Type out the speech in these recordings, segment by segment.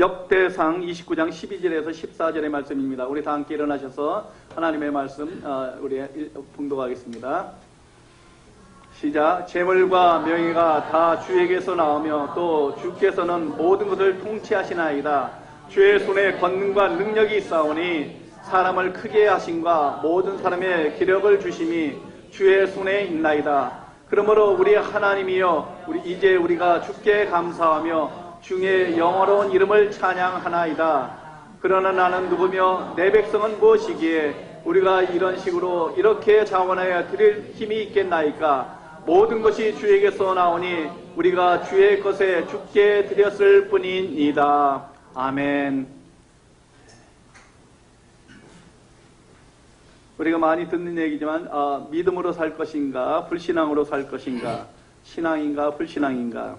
역대상 29장 12절에서 14절의 말씀입니다. 우리 다 함께 일어나셔서 하나님의 말씀 우리 봉독하겠습니다. 시작. 재물과 명예가 다 주에게서 나오며 또 주께서는 모든 것을 통치하시나이다. 주의 손에 권능과 능력이 있사오니 사람을 크게 하심과 모든 사람의 기력을 주심이 주의 손에 있나이다. 그러므로 우리 하나님이여 이제 우리가 주께 감사하며 주의 영화로운 이름을 찬양하나이다. 그러나 나는 누구며 내 백성은 무엇이기에 우리가 이런 식으로 이렇게 자원하여 드릴 힘이 있겠나이까. 모든 것이 주에게서 나오니 우리가 주의 것에 주께 드렸을 뿐이니이다. 아멘. 우리가 많이 듣는 얘기지만 믿음으로 살 것인가 불신앙으로 살 것인가, 신앙인가 불신앙인가,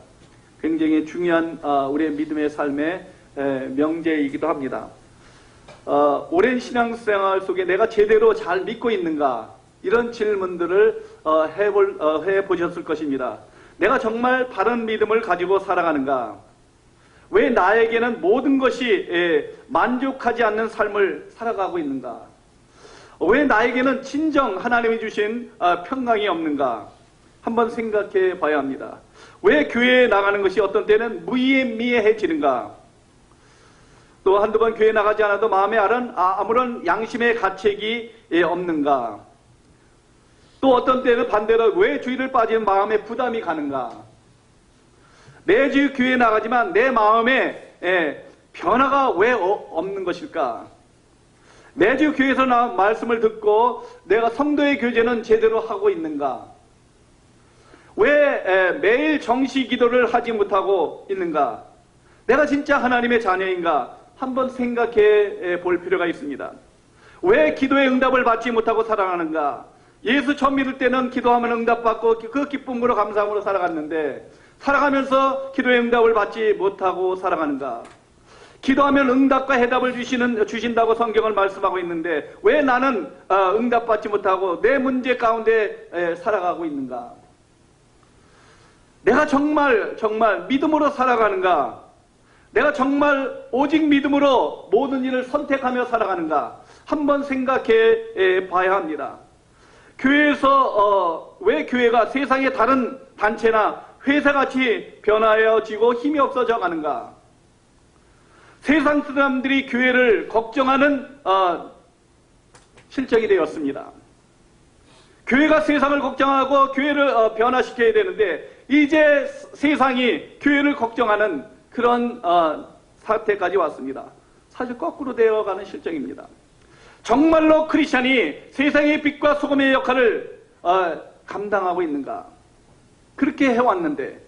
굉장히 중요한 우리의 믿음의 삶의 명제이기도 합니다. 오랜 신앙생활 속에 내가 제대로 잘 믿고 있는가, 이런 질문들을 해보셨을 것입니다. 내가 정말 바른 믿음을 가지고 살아가는가? 왜 나에게는 모든 것이 만족하지 않는 삶을 살아가고 있는가? 왜 나에게는 진정 하나님이 주신 평강이 없는가? 한번 생각해 봐야 합니다. 왜 교회에 나가는 것이 어떤 때는 무의미해지는가? 또 한두 번 교회에 나가지 않아도 마음에 아무런 양심의 가책이 없는가? 또 어떤 때는 반대로 왜 주일을 빠지는 마음에 부담이 가는가? 매주 교회에 나가지만 내 마음에 변화가 왜 없는 것일까? 매주 교회에서 말씀을 듣고 내가 성도의 교제는 제대로 하고 있는가? 왜 매일 정시 기도를 하지 못하고 있는가? 내가 진짜 하나님의 자녀인가? 한번 생각해 볼 필요가 있습니다. 왜 기도의 응답을 받지 못하고 살아가는가? 예수 처음 믿을 때는 기도하면 응답받고 그 기쁨으로 감사함으로 살아갔는데 살아가면서 기도의 응답을 받지 못하고 살아가는가? 기도하면 응답과 해답을 주신다고 성경을 말씀하고 있는데 왜 나는 응답받지 못하고 내 문제 가운데 살아가고 있는가? 내가 정말 믿음으로 살아가는가? 내가 정말 오직 믿음으로 모든 일을 선택하며 살아가는가? 한번 생각해 봐야 합니다. 교회에서 왜 교회가 세상의 다른 단체나 회사같이 변화해지고 힘이 없어져 가는가? 세상 사람들이 교회를 걱정하는 실정이 되었습니다. 교회가 세상을 걱정하고 교회를 변화시켜야 되는데 이제 세상이 교회를 걱정하는 그런 사태까지 왔습니다. 사실 거꾸로 되어가는 실정입니다. 정말로 크리스찬이 세상의 빛과 소금의 역할을 감당하고 있는가? 그렇게 해왔는데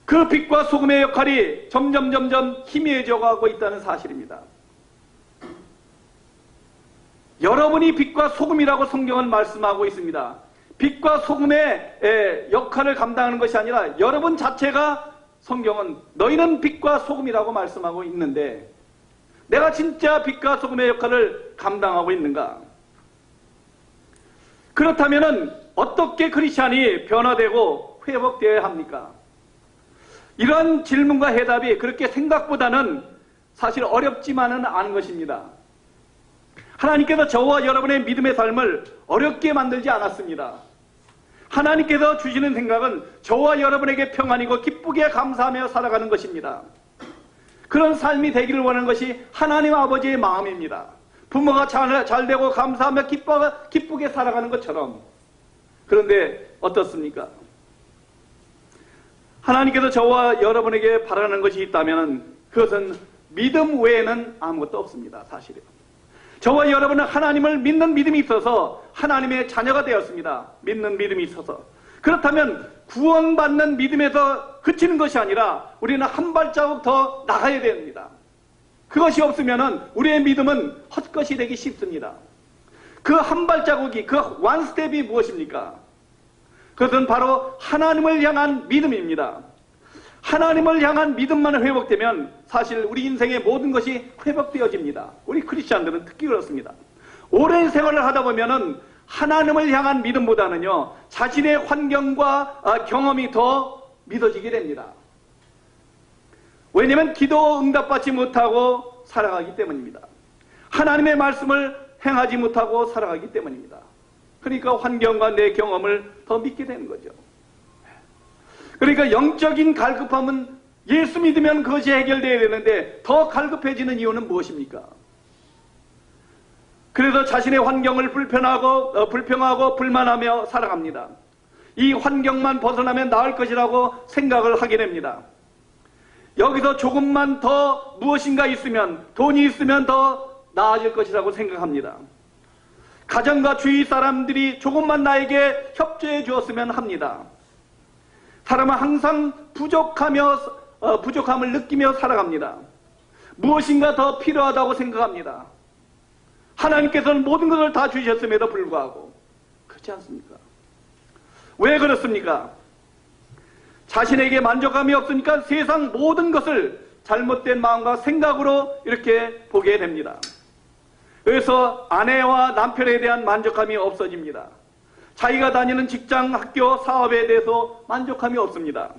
그 빛과 소금의 역할이 점점 희미해져 가고 있다는 사실입니다. 여러분이 빛과 소금이라고 성경은 말씀하고 있습니다. 빛과 소금의 역할을 감당하는 것이 아니라 여러분 자체가 성경은 너희는 빛과 소금이라고 말씀하고 있는데 내가 진짜 빛과 소금의 역할을 감당하고 있는가? 그렇다면 어떻게 크리스찬이 변화되고 회복되어야 합니까? 이런 질문과 해답이 그렇게 생각보다는 사실 어렵지만은 않은 것입니다. 하나님께서 저와 여러분의 믿음의 삶을 어렵게 만들지 않았습니다. 하나님께서 주시는 생각은 저와 여러분에게 평안이고 기쁘게 감사하며 살아가는 것입니다. 그런 삶이 되기를 원하는 것이 하나님 아버지의 마음입니다. 부모가 잘 되고 감사하며 기쁘게 살아가는 것처럼. 그런데 어떻습니까? 하나님께서 저와 여러분에게 바라는 것이 있다면 그것은 믿음 외에는 아무것도 없습니다. 사실은 저와 여러분은 하나님을 믿는 믿음이 있어서 하나님의 자녀가 되었습니다. 믿는 믿음이 있어서. 그렇다면 구원받는 믿음에서 그치는 것이 아니라 우리는 한 발자국 더 나가야 됩니다. 그것이 없으면 우리의 믿음은 헛것이 되기 쉽습니다. 그 한 발자국이, 그 원 스텝이 무엇입니까? 그것은 바로 하나님을 향한 믿음입니다. 하나님을 향한 믿음만 회복되면 사실 우리 인생의 모든 것이 회복되어집니다. 우리 크리스찬들은 특히 그렇습니다. 오랜 생활을 하다 보면은 하나님을 향한 믿음보다는요, 자신의 환경과 경험이 더 믿어지게 됩니다. 왜냐하면 기도 응답받지 못하고 살아가기 때문입니다. 하나님의 말씀을 행하지 못하고 살아가기 때문입니다. 그러니까 환경과 내 경험을 더 믿게 되는 거죠. 그러니까 영적인 갈급함은 예수 믿으면 그것이 해결되어야 되는데 더 갈급해지는 이유는 무엇입니까? 그래서 자신의 환경을 불평하고 불만하며 살아갑니다. 이 환경만 벗어나면 나을 것이라고 생각을 하게 됩니다. 여기서 조금만 더 무엇인가 있으면, 돈이 있으면 더 나아질 것이라고 생각합니다. 가정과 주위 사람들이 조금만 나에게 협조해 주었으면 합니다. 사람은 항상 부족함을 느끼며 살아갑니다. 무엇인가 더 필요하다고 생각합니다. 하나님께서는 모든 것을 다 주셨음에도 불구하고 그렇지 않습니까? 왜 그렇습니까? 자신에게 만족감이 없으니까 세상 모든 것을 잘못된 마음과 생각으로 이렇게 보게 됩니다. 그래서 아내와 남편에 대한 만족감이 없어집니다. 자기가 다니는 직장, 학교, 사업에 대해서 만족감이 없습니다.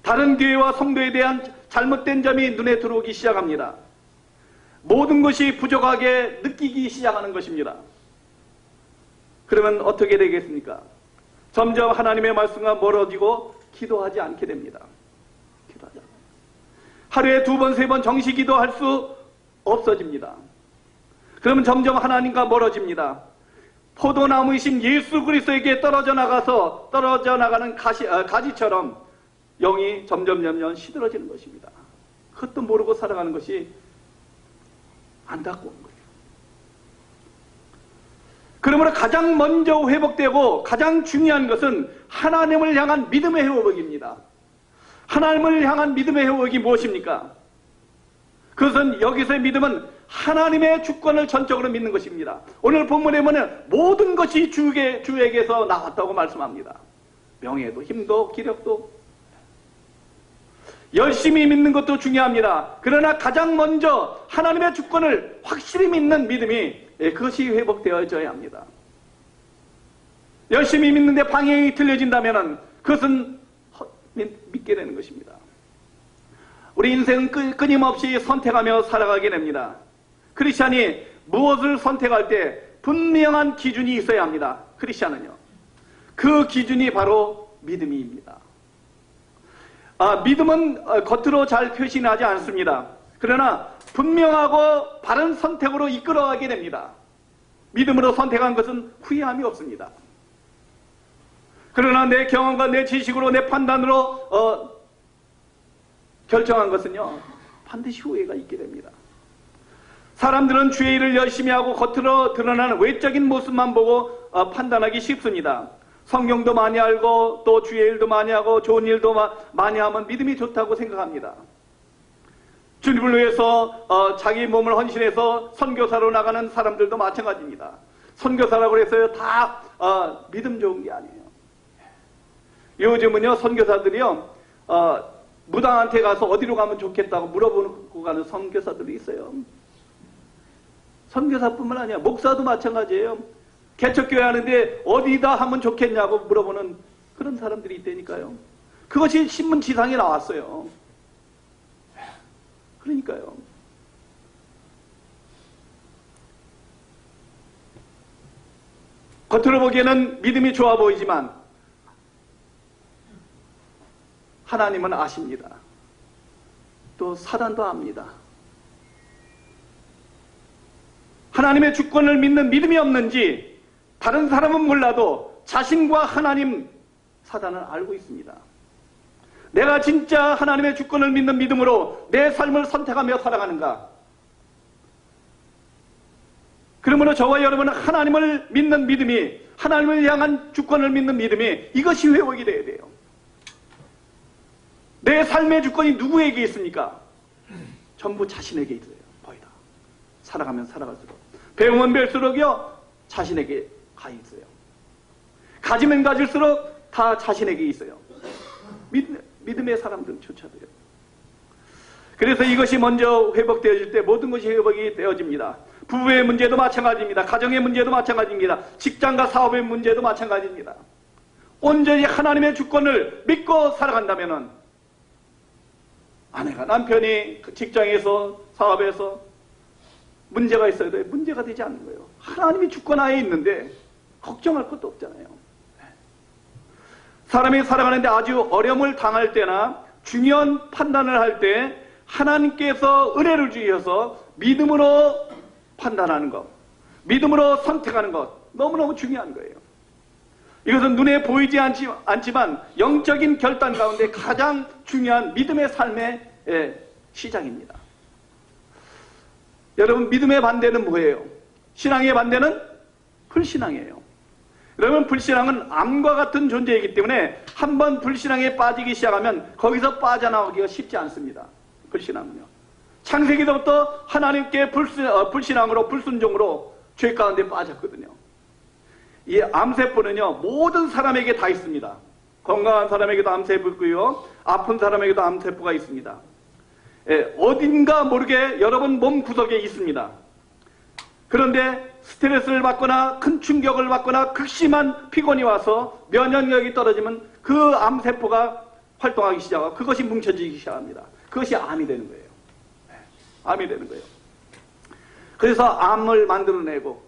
다른 교회와 성도에 대한 잘못된 점이 눈에 들어오기 시작합니다. 모든 것이 부족하게 느끼기 시작하는 것입니다. 그러면 어떻게 되겠습니까? 점점 하나님의 말씀과 멀어지고 기도하지 않게 됩니다. 기도하지 않습니다. 하루에 2번, 3번 정시 기도할 수 없어집니다. 그러면 점점 하나님과 멀어집니다. 포도나무이신 예수 그리스도에게 떨어져 나가는 가지처럼 영이 점점 시들어지는 것입니다. 그것도 모르고 살아가는 것이 안타까운 거예요. 그러므로 가장 먼저 회복되고 가장 중요한 것은 하나님을 향한 믿음의 회복입니다. 하나님을 향한 믿음의 회복이 무엇입니까? 그것은 여기서의 믿음은 하나님의 주권을 전적으로 믿는 것입니다. 오늘 본문에 보면 모든 것이 주에게서 나왔다고 말씀합니다. 명예도 힘도 기력도 열심히 믿는 것도 중요합니다. 그러나 가장 먼저 하나님의 주권을 확실히 믿는 믿음이 그것이 회복되어져야 합니다. 열심히 믿는데 방향이 틀려진다면 그것은 믿게 되는 것입니다. 우리 인생은 끊임없이 선택하며 살아가게 됩니다. 크리스찬이 무엇을 선택할 때 분명한 기준이 있어야 합니다. 크리스찬은요. 그 기준이 바로 믿음입니다. 믿음은 겉으로 잘 표시하지 않습니다. 그러나 분명하고 바른 선택으로 이끌어가게 됩니다. 믿음으로 선택한 것은 후회함이 없습니다. 그러나 내 경험과 내 지식으로 내 판단으로 결정한 것은요 반드시 후회가 있게 됩니다. 사람들은 주의 일을 열심히 하고 겉으로 드러나는 외적인 모습만 보고 판단하기 쉽습니다. 성경도 많이 알고 또 주의 일도 많이 하고 좋은 일도 많이 하면 믿음이 좋다고 생각합니다. 주님을 위해서 자기 몸을 헌신해서 선교사로 나가는 사람들도 마찬가지입니다. 선교사라고 해서 다 믿음 좋은 게 아니에요. 요즘은요 선교사들이요 무당한테 가서 어디로 가면 좋겠다고 물어보고 가는 선교사들이 있어요. 선교사뿐만 아니라 목사도 마찬가지예요. 개척교회 하는데 어디다 하면 좋겠냐고 물어보는 그런 사람들이 있다니까요. 그것이 신문 지상에 나왔어요. 그러니까요. 겉으로 보기에는 믿음이 좋아 보이지만 하나님은 아십니다. 또 사단도 압니다. 하나님의 주권을 믿는 믿음이 없는지 다른 사람은 몰라도 자신과 하나님, 사단은 알고 있습니다. 내가 진짜 하나님의 주권을 믿는 믿음으로 내 삶을 선택하며 살아가는가? 그러므로 저와 여러분은 하나님을 믿는 믿음이, 하나님을 향한 주권을 믿는 믿음이 이것이 회복이 되어야 돼요. 내 삶의 주권이 누구에게 있습니까? 전부 자신에게 있어요. 거의 다. 살아가면 살아갈수록. 배우면 배울수록요 자신에게 가 있어요. 가지면 가질수록 다 자신에게 있어요. 믿음의 사람들은 쫓아들어요. 그래서 이것이 먼저 회복되어질 때 모든 것이 회복이 되어집니다. 부부의 문제도 마찬가지입니다. 가정의 문제도 마찬가지입니다. 직장과 사업의 문제도 마찬가지입니다. 온전히 하나님의 주권을 믿고 살아간다면 아내가 남편이 직장에서 사업에서 문제가 있어야 돼. 문제가 되지 않는 거예요. 하나님이 주권하에 있는데 걱정할 것도 없잖아요. 사람이 살아가는데 아주 어려움을 당할 때나 중요한 판단을 할 때 하나님께서 은혜를 주셔서 믿음으로 판단하는 것, 믿음으로 선택하는 것 너무너무 중요한 거예요. 이것은 눈에 보이지 않지만 영적인 결단 가운데 가장 중요한 믿음의 삶의 시작입니다. 여러분, 믿음의 반대는 뭐예요? 신앙의 반대는 불신앙이에요. 여러분, 불신앙은 암과 같은 존재이기 때문에 한번 불신앙에 빠지기 시작하면 거기서 빠져나오기가 쉽지 않습니다. 불신앙은요. 창세기부터 하나님께 불신앙으로 불순종으로 죄 가운데 빠졌거든요. 이 암세포는요, 모든 사람에게 다 있습니다. 건강한 사람에게도 암세포 있고요, 아픈 사람에게도 암세포가 있습니다. 어딘가 모르게 여러분 몸 구석에 있습니다. 그런데 스트레스를 받거나 큰 충격을 받거나 극심한 피곤이 와서 면역력이 떨어지면 그 암세포가 활동하기 시작하고 그것이 뭉쳐지기 시작합니다. 그것이 암이 되는 거예요. 암이 되는 거예요. 그래서 암을 만들어내고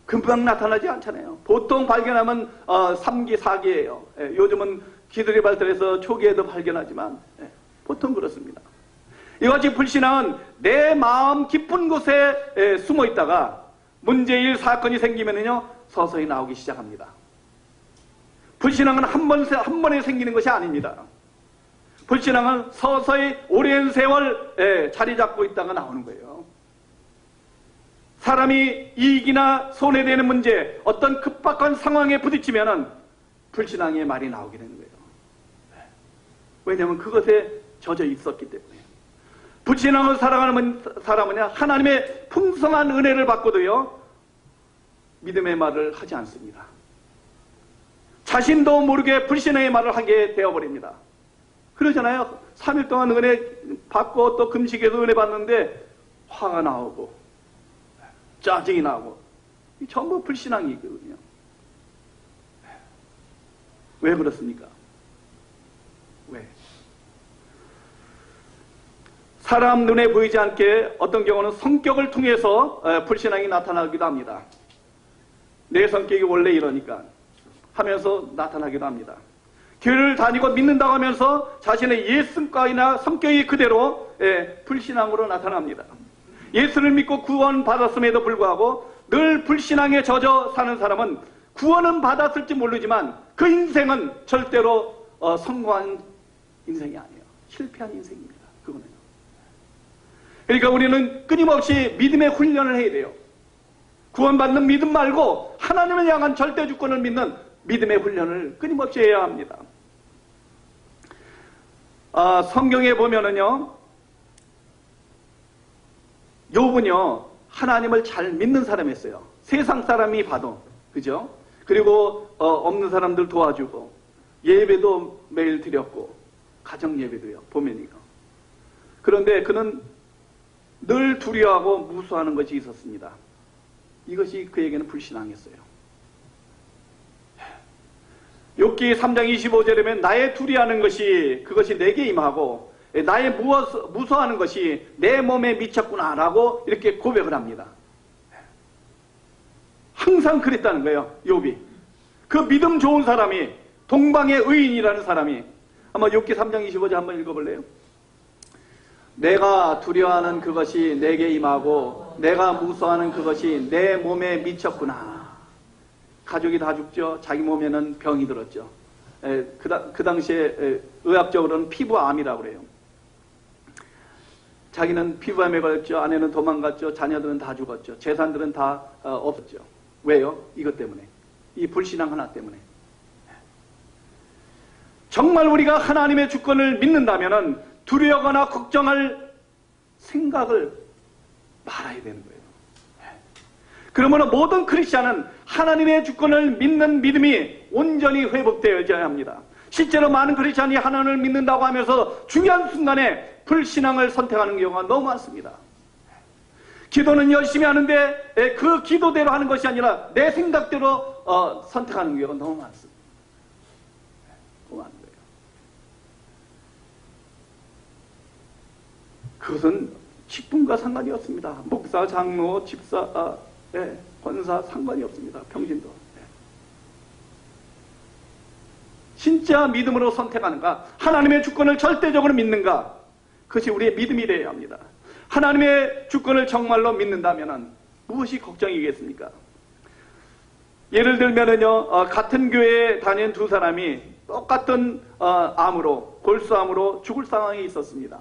금방 나타나지 않잖아요. 보통 발견하면 3기, 4기예요. 요즘은 기술이 발달해서 초기에도 발견하지만 보통 그렇습니다. 이같이 불신앙은 내 마음 깊은 곳에 숨어 있다가 문제일 사건이 생기면요 서서히 나오기 시작합니다. 불신앙은 한 번에 생기는 것이 아닙니다. 불신앙은 서서히 오랜 세월 자리 잡고 있다가 나오는 거예요. 사람이 이익이나 손해되는 문제, 어떤 급박한 상황에 부딪히면은 불신앙의 말이 나오게 되는 거예요. 왜냐하면 그것에 젖어 있었기 때문에. 불신앙을 살아가는 사람은 하나님의 풍성한 은혜를 받고도요 믿음의 말을 하지 않습니다. 자신도 모르게 불신앙의 말을 하게 되어버립니다. 그러잖아요. 3일 동안 은혜 받고 또 금식에서 은혜 받는데 화가 나오고 짜증이 나고 전부 불신앙이거든요. 왜 그렇습니까? 왜? 사람 눈에 보이지 않게 어떤 경우는 성격을 통해서 불신앙이 나타나기도 합니다. 내 성격이 원래 이러니까 하면서 나타나기도 합니다. 교회를 다니고 믿는다고 하면서 자신의 옛 성격이나 성격이 그대로 불신앙으로 나타납니다. 예수를 믿고 구원 받았음에도 불구하고 늘 불신앙에 젖어 사는 사람은 구원은 받았을지 모르지만 그 인생은 절대로 성공한 인생이 아니에요. 실패한 인생입니다. 그거는. 그러니까 우리는 끊임없이 믿음의 훈련을 해야 돼요. 구원받는 믿음 말고 하나님을 향한 절대 주권을 믿는 믿음의 훈련을 끊임없이 해야 합니다. 성경에 보면은요, 욥은요 하나님을 잘 믿는 사람이었어요. 세상 사람이 봐도, 그죠? 그리고 없는 사람들 도와주고 예배도 매일 드렸고 가정 예배도요 보면이요. 그런데 그는 늘 두려워하고 무수하는 것이 있었습니다. 이것이 그에게는 불신앙이었어요. 욥기 3장 25절에 보면 나의 두려워하는 것이 그것이 내게 임하고 나의 무서워하는 것이 내 몸에 미쳤구나 라고 이렇게 고백을 합니다. 항상 그랬다는 거예요. 욥이. 그 믿음 좋은 사람이, 동방의 의인이라는 사람이, 한번 욥기 3장 25절 한번 읽어볼래요? 내가 두려워하는 그것이 내게 임하고 내가 무서워하는 그것이 내 몸에 미쳤구나. 가족이 다 죽죠. 자기 몸에는 병이 들었죠. 그 당시에 의학적으로는 피부암이라고 그래요. 자기는 피부암에 걸렸죠. 아내는 도망갔죠. 자녀들은 다 죽었죠. 재산들은 다 없었죠. 왜요? 이것 때문에. 이 불신앙 하나 때문에. 정말 우리가 하나님의 주권을 믿는다면 두려워하거나 걱정할 생각을 말아야 되는 거예요. 그러므로 모든 크리스찬은 하나님의 주권을 믿는 믿음이 온전히 회복되어야 합니다. 실제로 많은 크리스찬이 하나님을 믿는다고 하면서 중요한 순간에 불신앙을 선택하는 경우가 너무 많습니다. 기도는 열심히 하는데 그 기도대로 하는 것이 아니라 내 생각대로 선택하는 경우가 너무 많습니다. 너무 많은 거예요. 그것은 직분과 상관이 없습니다. 목사, 장로, 집사, 권사 상관이 없습니다. 평신도. 진짜 믿음으로 선택하는가? 하나님의 주권을 절대적으로 믿는가? 그것이 우리의 믿음이 되어야 합니다. 하나님의 주권을 정말로 믿는다면 무엇이 걱정이겠습니까? 예를 들면은요, 같은 교회에 다니는 두 사람이 똑같은 암으로, 골수암으로 죽을 상황이 있었습니다.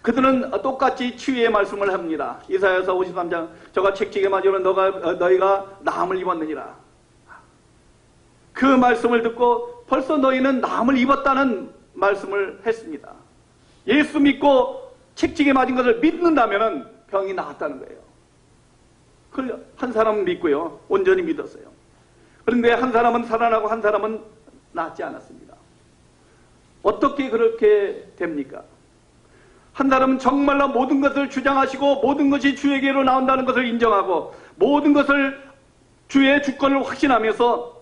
그들은 똑같이 치유의 말씀을 합니다. 이사야서 53장, 저가 책찍에 맞으면 너희가 나음을 입었느니라. 그 말씀을 듣고 벌써 너희는 나음을 입었다는 말씀을 했습니다. 예수 믿고 책찍에 맞은 것을 믿는다면 병이 나았다는 거예요. 그걸 한 사람은 믿고요, 온전히 믿었어요. 그런데 한 사람은 살아나고 한 사람은 낫지 않았습니다. 어떻게 그렇게 됩니까? 한 사람은 정말로 모든 것을 주장하시고 모든 것이 주에게로 나온다는 것을 인정하고 모든 것을 주의 주권을 확신하면서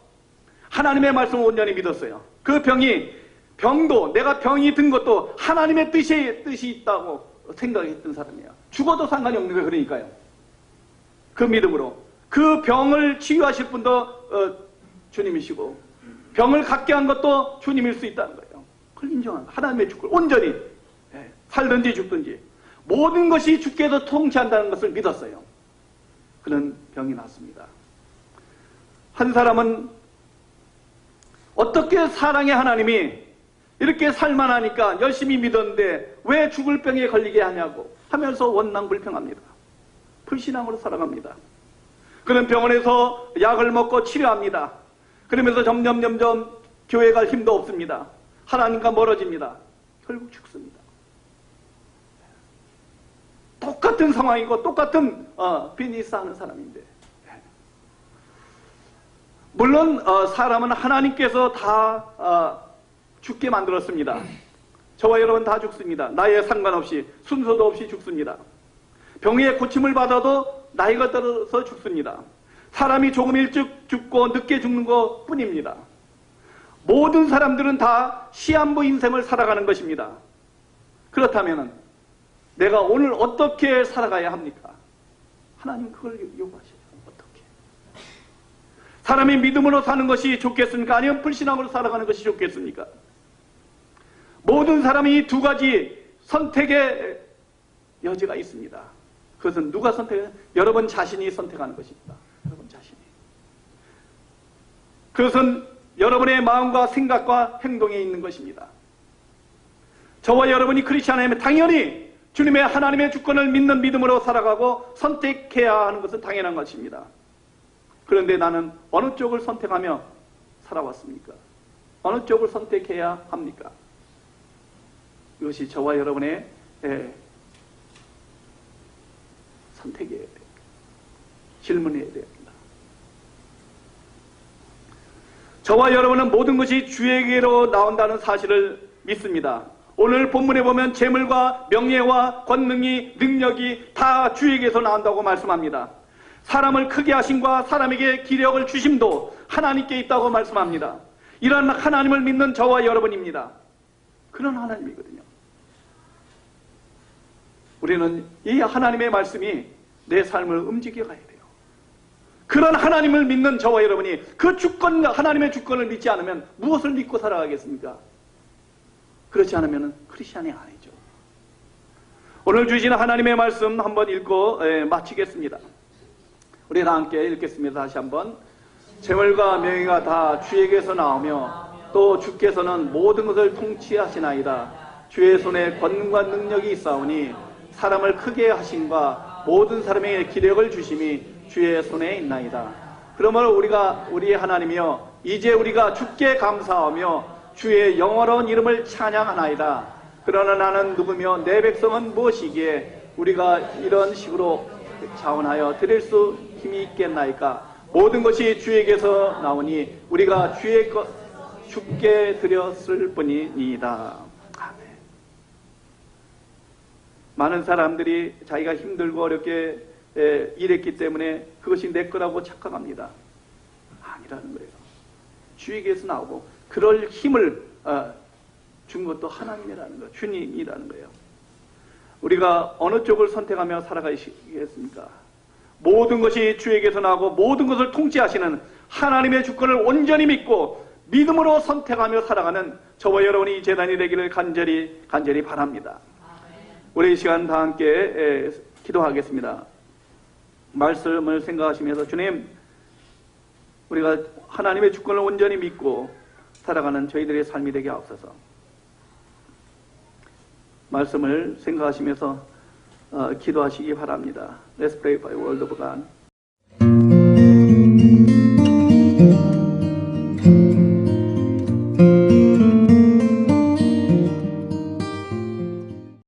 하나님의 말씀을 온전히 믿었어요. 그 병도 내가 병이 든 것도 하나님의 뜻이 있다고 생각했던 사람이에요. 죽어도 상관이 없는 거예요. 그러니까요. 그 믿음으로 그 병을 치유하실 분도 주님이시고 병을 갖게 한 것도 주님일 수 있다는 거예요. 그걸 인정한 하나님의 주권 온전히 살든지 죽든지 모든 것이 주께서 통치한다는 것을 믿었어요. 그는 병이 났습니다. 한 사람은 어떻게 사랑의 하나님이 이렇게 살만하니까 열심히 믿었는데 왜 죽을 병에 걸리게 하냐고 하면서 원망불평합니다. 불신앙으로 살아갑니다. 그는 병원에서 약을 먹고 치료합니다. 그러면서 점점 교회 갈 힘도 없습니다. 하나님과 멀어집니다. 결국 죽습니다. 똑같은 상황이고 똑같은 비즈니스 하는 사람인데, 물론 사람은 하나님께서 다 죽게 만들었습니다. 저와 여러분 다 죽습니다. 나이에 상관없이 순서도 없이 죽습니다. 병의 고침을 받아도 나이가 들어서 죽습니다. 사람이 조금 일찍 죽고 늦게 죽는 것 뿐입니다. 모든 사람들은 다 시한부 인생을 살아가는 것입니다. 그렇다면 내가 오늘 어떻게 살아가야 합니까? 하나님 그걸 요구하셔요. 어떻게? 사람이 믿음으로 사는 것이 좋겠습니까? 아니면 불신앙으로 살아가는 것이 좋겠습니까? 모든 사람이 두 가지 선택의 여지가 있습니다. 그것은 누가 선택해요? 여러분 자신이 선택하는 것입니다. 여러분 자신이. 그것은 여러분의 마음과 생각과 행동에 있는 것입니다. 저와 여러분이 크리스찬이면 당연히 주님의 하나님의 주권을 믿는 믿음으로 살아가고 선택해야 하는 것은 당연한 것입니다. 그런데 나는 어느 쪽을 선택하며 살아왔습니까? 어느 쪽을 선택해야 합니까? 이것이 저와 여러분의 선택이어야 됩니다. 질문해야 됩니다. 저와 여러분은 모든 것이 주에게로 나온다는 사실을 믿습니다. 오늘 본문에 보면 재물과 명예와 권능이 능력이 다 주에게서 나온다고 말씀합니다. 사람을 크게 하심과 사람에게 기력을 주심도 하나님께 있다고 말씀합니다. 이런 하나님을 믿는 저와 여러분입니다. 그런 하나님이거든요. 우리는 이 하나님의 말씀이 내 삶을 움직여 가야 돼요. 그런 하나님을 믿는 저와 여러분이 그 주권, 하나님의 주권을 믿지 않으면 무엇을 믿고 살아가겠습니까? 그렇지 않으면 크리스찬이 아니죠. 오늘 주신 하나님의 말씀 한번 읽고 마치겠습니다. 우리 다 함께 읽겠습니다. 다시 한번. 재물과 명예가 다 주에게서 나오며 또 주께서는 모든 것을 통치하시나이다. 주의 손에 권능과 능력이 있사오니 사람을 크게 하심과 모든 사람에게 기력을 주심이 주의 손에 있나이다. 그러므로 우리의 하나님이여 이제 우리가 주께 감사하며 주의 영원한 이름을 찬양하나이다. 그러나 나는 누구며 내 백성은 무엇이기에 우리가 이런 식으로 자원하여 드릴 수 힘이 있겠나이까? 모든 것이 주에게서 나오니 우리가 주께 드렸을 뿐이니이다. 아멘. 많은 사람들이 자기가 힘들고 어렵게 일했기 때문에 그것이 내 거라고 착각합니다. 아니라는 거예요. 주에게서 나오고 그럴 힘을 준 것도 하나님이라는 거예요. 주님이라는 거예요. 우리가 어느 쪽을 선택하며 살아가시겠습니까? 모든 것이 주에게서 나고 모든 것을 통치하시는 하나님의 주권을 온전히 믿고 믿음으로 선택하며 살아가는 저와 여러분이 이 재단이 되기를 간절히 바랍니다. 우리 이 시간 다 함께 기도하겠습니다. 말씀을 생각하시면서 주님, 우리가 하나님의 주권을 온전히 믿고 살아가는 저희들의 삶이 되게 하옵소서. 말씀을 생각하시면서 기도하시기 바랍니다. Let's pray for the word of God.